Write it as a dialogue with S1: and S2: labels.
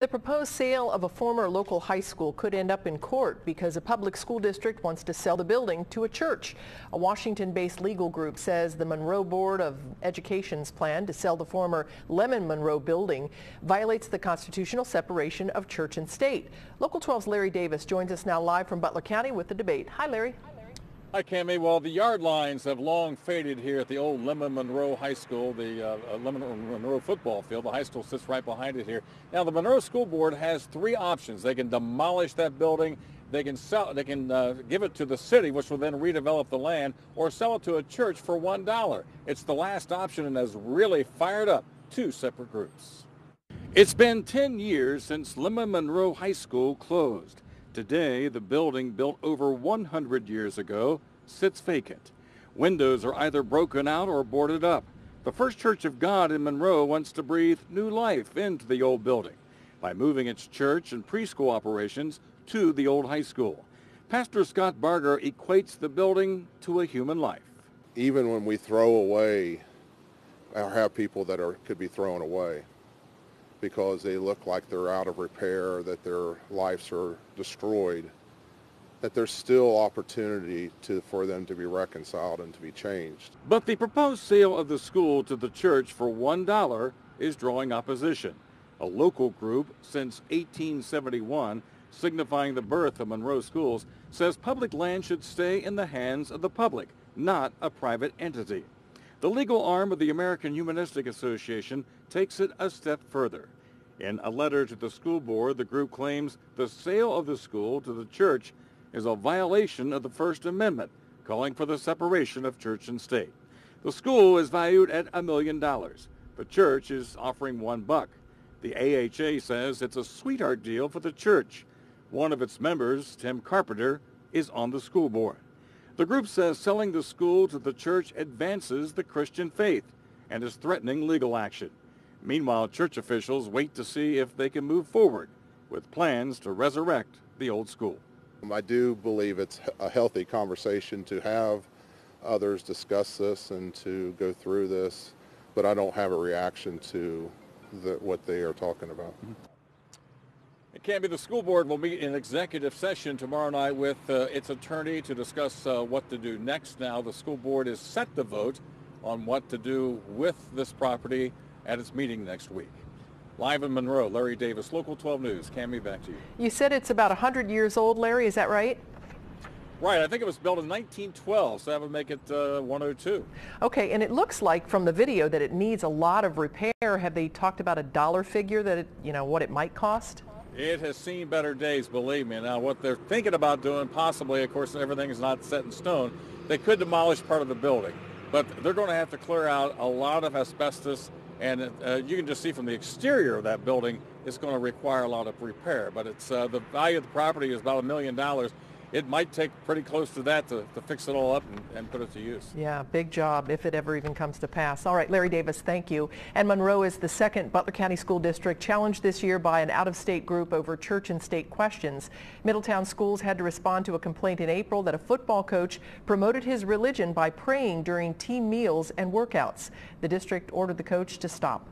S1: The proposed sale of a former local high school could end up in court because a public school district wants to sell the building to a church. A Washington-based legal group says the Monroe Board of Education's plan to sell the former Lemon Monroe building violates the constitutional separation of church and state. Local 12's Larry Davis joins us now live from Butler County with the debate. Hi, Larry.
S2: Hi, Cammie. Well, the yard lines have long faded here at the old Lemon Monroe High School, the Lemon Monroe football field. The high school sits right behind it here. Now, the Monroe School Board has three options. They can demolish that building, they can give it to the city, which will then redevelop the land, or sell it to a church for $1. It's the last option and has really fired up two separate groups. It's been 10 years since Lemon Monroe High School closed. Today, the building, built over 100 years ago, sits vacant. Windows are either broken out or boarded up. The First Church of God in Monroe wants to breathe new life into the old building by moving its church and preschool operations to the old high school. Pastor Scott Barger equates the building to a human life.
S3: Even when we throw away, or have people that could be thrown away, because they look like they're out of repair, that their lives are destroyed, that there's still opportunity for them to be reconciled and to be changed.
S2: But the proposed sale of the school to the church for $1 is drawing opposition. A local group since 1871, signifying the birth of Monroe schools, says public land should stay in the hands of the public, not a private entity. The legal arm of the American Humanistic Association takes it a step further. In a letter to the school board, the group claims the sale of the school to the church is a violation of the First Amendment, calling for the separation of church and state. The school is valued at $1 million. The church is offering $1. The AHA says it's a sweetheart deal for the church. One of its members, Tim Carpenter, is on the school board. The group says selling the school to the church advances the Christian faith and is threatening legal action. Meanwhile, church officials wait to see if they can move forward with plans to resurrect the old school.
S3: I do believe it's a healthy conversation to have others discuss this and to go through this, but I don't have a reaction to what they are talking about.
S2: It can't be. The school board will meet in executive session tomorrow night with its attorney to discuss what to do next. Now, the school board is set to vote on what to do with this property at its meeting next week. Live in Monroe, Larry Davis, Local 12 News. Cammie, back to you.
S1: You said it's about 100 years old, Larry, is that right?
S2: Right, I think it was built in 1912, so that would make it 102.
S1: Okay, and it looks like from the video that it needs a lot of repair. Have they talked about a dollar figure that what it might cost?
S2: It has seen better days, believe me. Now, what they're thinking about doing, possibly, of course, everything is not set in stone, they could demolish part of the building, but they're going to have to clear out a lot of asbestos, and you can just see from the exterior of that building, it's going to require a lot of repair. But it's the value of the property is about $1 million. It might take pretty close to that to fix it all up and put it to use.
S1: Yeah, big job if it ever even comes to pass. All right, Larry Davis, thank you. And Monroe is the second Butler County School District challenged this year by an out-of-state group over church and state questions. Middletown schools had to respond to a complaint in April that a football coach promoted his religion by praying during team meals and workouts. The district ordered the coach to stop.